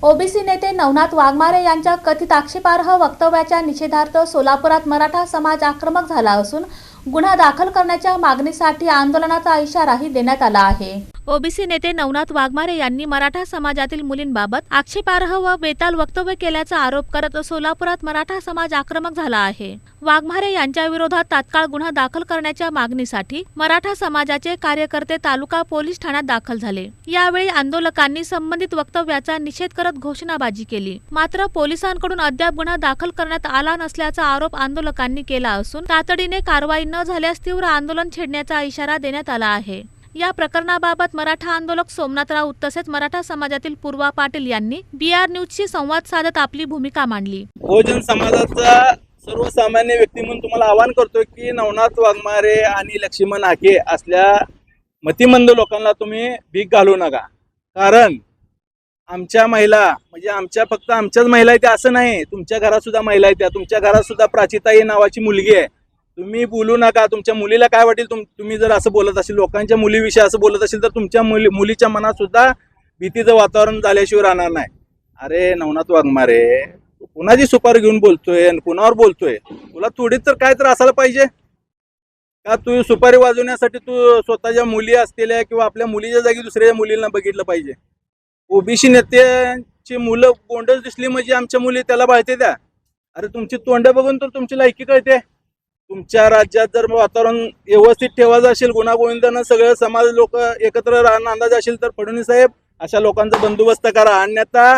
OBC नेते नवनाथ वाघमारे यांच्या कथित आक्षेपार्ह वक्तव्याच्या निषेधार्थ सोलापुरात मराठा समाज आक्रमक झाला असून गुन्हा दाखल करण्याच्या मागणीसाठी आंदोलनाचा इशाराही देण्यात आला आहे। ओबीसी नेते नवनाथ वाघमारे यांनी मराठा समाजातील मुलींबाबत आक्षेपार्ह व बेताल वक्तव्य केल्याचा आरोप करत सोलापुरात मराठा समाज आक्रमक झाला आहे। वाघमारे यांच्या विरोधात तात्काळ गुन्हा दाखल करण्याच्या मागणीसाठी मराठा समाजाचे कार्यकर्ते तालुका पोलीस ठाण्यात दाखल झाले। यावेळी आंदोलकांनी संबंधित वक्तव्याचा निषेध करत घोषणाबाजी केली। मात्र पोलिसांकडून अद्याप गुन्हा दाखल करण्यात आला नसल्याचा आरोप आंदोलकांनी केला असून तातडीने कारवाई न झाल्यास तीव्र आंदोलन छेडण्याचा इशारा देण्यात आला आहे। या प्रकरणाबाबत मराठा आंदोलक सोमनाथ राऊत तसेच मराठा समाजातील पूर्वा पाटील यांनी BR न्यूजशी संवाद साधत आपली भूमिका मांडली। बहुजन समाजाचा सर्वसामान्य व्यक्ती म्हणून तुम्हाला आवाहन करतोय की नवनाथ वाघमारे आणि लक्ष्मण हाके असल्या मतिमंद लोकांना तुम्ही भीक घालू नका। कारण आमच्या महिला म्हणजे फक्त आमच्याच महिला आहेत असं नाही, तुमच्या घरात सुद्धा महिला आहेत, तुमच्या घरात सुद्धा प्राचिताई नावाची मुलगी आहे। तुम्ही बोलू नका। तुमच्या मुलीला काय वाटेल तुम्ही जर असं बोलत असेल, लोकांच्या मुलीविषयी असं बोलत असेल तर तुमच्या मुलीच्या मनात सुद्धा भीतीचं वातावरण झाल्याशिवाय राहणार नाही। अरे नवनाथ वाघमारे, कुणाची सुपारी घेऊन बोलतोय आणि कुणावर बोलतोय? तुला थोडी तर काय तर असायला पाहिजे का? तू सुपारी वाजवण्यासाठी तू स्वतःच्या मुली असलेल्या किंवा आपल्या मुलीच्या जागी दुसऱ्या मुलींना बघितलं पाहिजे? ओबीसी नेत्यांची मुलं गोंडच दिसली म्हणजे आमच्या मुली त्याला बाळते द्या। अरे तुमची तोंड बघून तर तुमची लायकी कळते। तुमच्या राज्यात जर वातावरण व्यवस्थित ठेवायचं असेल, गुणागोविंदानं सगळं समाज लोक एकत्र राहणं अंदाज असेल तर फडणवीस साहेब अशा लोकांचा बंदोबस्त करा, अन्यथा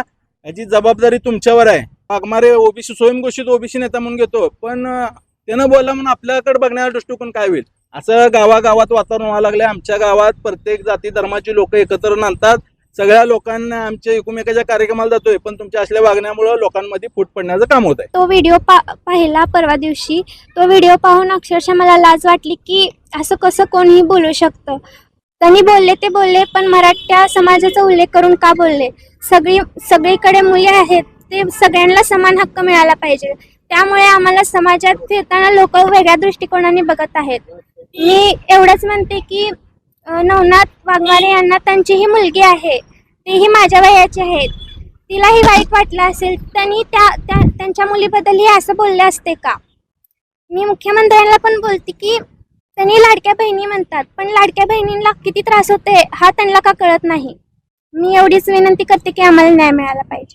याची जबाबदारी तुमच्यावर आहे। वाघमारे ओबीसी स्वयंघोषित ओबीसी नेता म्हणून घेतो, पण त्यानं बोलला म्हणून आपल्याकडे बघण्याचा दृष्टिकोन काय होईल? असं गावागावात वातावरण व्हायला लागले। आमच्या गावात प्रत्येक जाती धर्माची लोक एकत्र नांदतात, सगळ्या लोकांना आमच्या एकमेकाच्या कार्यक्रमाला जातोय, पण तुमच्या असल्या वागण्यामुळे लोकांमध्ये फूट पडण्याचं काम होत आहे। तो व्हिडिओ पाहिला परवा दिवशी, तो व्हिडिओ पाहून अक्षरशः मला लाज वाटली की असं कसं कोणीही बोलू शकतं। त्यांनी बोलले ते बोलले, पण मराठा समाजाचा उल्लेख करून का बोलले? सगळीकडे मुली आहेत, ते सगळ्यांना समान हक्क मिळाला पाहिजे। त्यामुळे आम्हाला समाजात फिरताना लोक वेगळ्या दृष्टिकोनाने बघत आहेत। मी एवढंच म्हणते की नवनाथ वाघमारे यांना त्यांचीही मुलगी आहे, तेही माझ्या वयाची आहेत, तिलाही वाईट वाटलं असेल, त्यांनी त्यांच्या मुलीबद्दलही असं बोलले असते का? मी मुख्यमंत्र्यांना पण बोलते की त्यांनी लाडक्या बहिणी म्हणतात, पण लाडक्या बहिणींना किती त्रास होते हा त्यांना का कळत नाही? मी एवढीच विनंती करते की आम्हाला न्याय मिळाला पाहिजे।